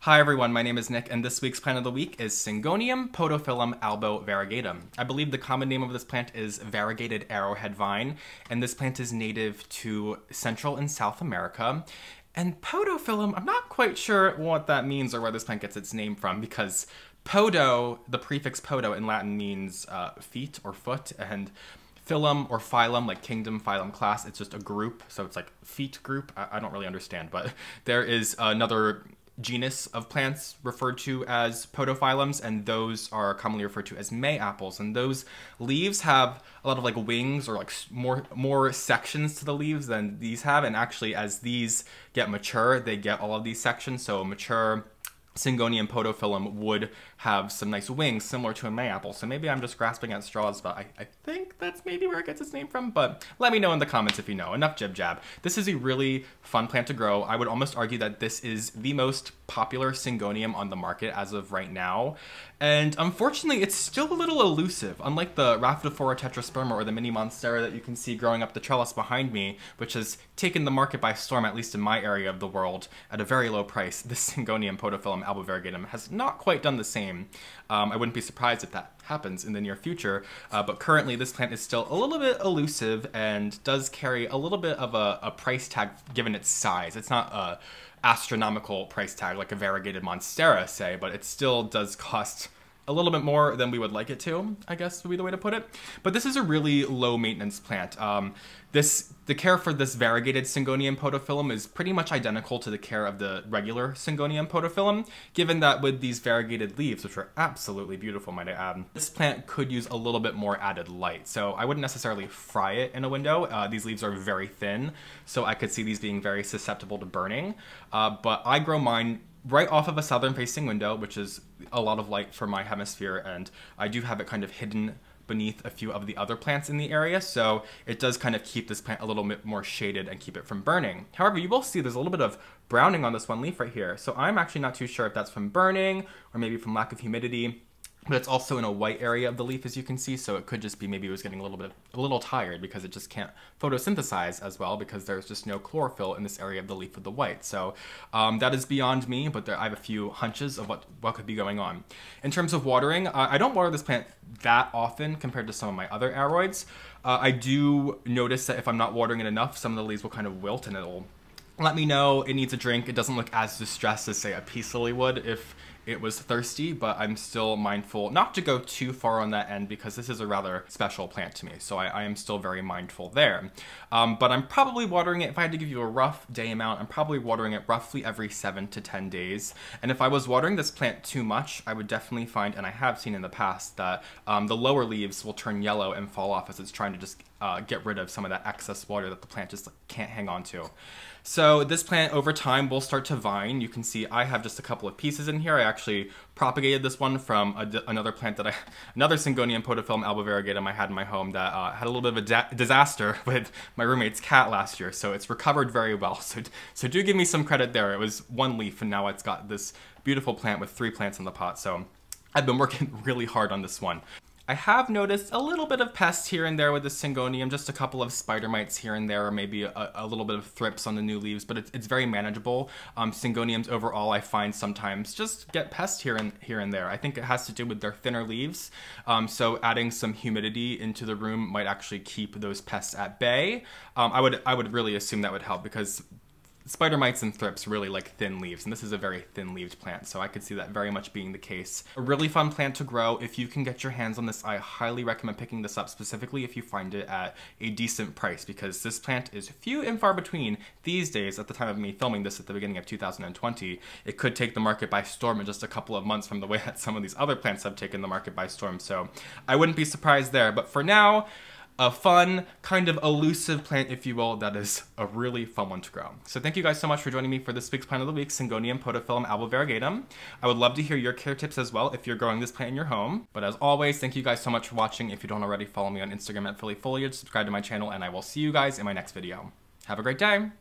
Hi everyone, my name is Nick, and this week's plant of the week is Syngonium podophyllum Albo Variegatum. I believe the common name of this plant is variegated arrowhead vine, and this plant is native to Central and South America. And podophyllum, I'm not quite sure what that means or where this plant gets its name from, because podo, the prefix podo in Latin means feet or foot, and phylum or phylum, like kingdom, phylum, class, it's just a group, so it's like feet group. I don't really understand, but there is another genus of plants referred to as podophyllums, and those are commonly referred to as May apples, and those leaves have a lot of like wings or like more sections to the leaves than these have, and actually as these get mature they get all of these sections. So mature Syngonium podophyllum would have some nice wings similar to a May apple. So maybe I'm just grasping at straws, but I think that's maybe where it gets its name from. But let me know in the comments if you know. Enough jib jab. This is a really fun plant to grow. I would almost argue that this is the most popular Syngonium on the market as of right now. And unfortunately, it's still a little elusive. Unlike the Rhaphidophora tetrasperma or the mini monstera that you can see growing up the trellis behind me, which has taken the market by storm, at least in my area of the world, at a very low price, this Syngonium podophyllum Albo Variegatum has not quite done the same. I wouldn't be surprised if that happens in the near future, but currently this plant is still a little bit elusive and does carry a little bit of a price tag given its size. It's not a astronomical price tag like a variegated monstera, say, but it still does cost a little bit more than we would like it to, I guess would be the way to put it. But this is a really low maintenance plant. The care for this variegated Syngonium podophyllum is pretty much identical to the care of the regular Syngonium podophyllum, given that with these variegated leaves, which are absolutely beautiful, might I add, this plant could use a little bit more added light. So I wouldn't necessarily fry it in a window. These leaves are very thin, so I could see these being very susceptible to burning. But I grow mine right off of a southern facing window, which is a lot of light for my hemisphere, and I do have it kind of hidden beneath a few of the other plants in the area, so it does kind of keep this plant a little bit more shaded and keep it from burning. However, you will see there's a little bit of browning on this one leaf right here, so I'm actually not too sure if that's from burning or maybe from lack of humidity. But it's also in a white area of the leaf, as you can see, so it could just be maybe it was getting a little tired because it just can't photosynthesize as well because there's just no chlorophyll in this area of the leaf with the white. So that is beyond me, but I have a few hunches of what could be going on. In terms of watering, I don't water this plant that often compared to some of my other aroids. I do notice that if I'm not watering it enough, some of the leaves will kind of wilt and it'll let me know it needs a drink. It doesn't look as distressed as, say, a peace lily would if it was thirsty, but I'm still mindful not to go too far on that end because this is a rather special plant to me, so I am still very mindful there. But I'm probably watering it, if I had to give you a rough day amount, I'm probably watering it roughly every 7 to 10 days. And if I was watering this plant too much, I would definitely find, and I have seen in the past, that the lower leaves will turn yellow and fall off as it's trying to just get rid of some of that excess water that the plant just can't hang on to. So this plant over time will start to vine. You can see I have just a couple of pieces in here. I actually propagated this one from another plant that another Syngonium podophyllum Albo Variegatum I had in my home that had a little bit of a disaster with my roommate's cat last year. So it's recovered very well. So do give me some credit there. It was one leaf and now it's got this beautiful plant with 3 plants in the pot. So I've been working really hard on this one. I have noticed a little bit of pests here and there with the Syngonium, just a couple of spider mites here and there, or maybe a little bit of thrips on the new leaves, but it's very manageable. Syngoniums overall I find sometimes just get pests here and there. I think it has to do with their thinner leaves, so adding some humidity into the room might actually keep those pests at bay. I would really assume that would help because spider mites and thrips really like thin leaves, and this is a very thin-leaved plant, so I could see that very much being the case. A really fun plant to grow. If you can get your hands on this, I highly recommend picking this up, specifically if you find it at a decent price, because this plant is few and far between these days. At the time of me filming this at the beginning of 2020, it could take the market by storm in just a couple of months from the way that some of these other plants have taken the market by storm, so I wouldn't be surprised there. But for now, a fun, kind of elusive plant, if you will, that is a really fun one to grow. So thank you guys so much for joining me for this week's plant of the week, Syngonium podophyllum Albo Variegatum. I would love to hear your care tips as well if you're growing this plant in your home. But as always, thank you guys so much for watching. If you don't already, follow me on Instagram at PhillyFoliage, subscribe to my channel, and I will see you guys in my next video. Have a great day!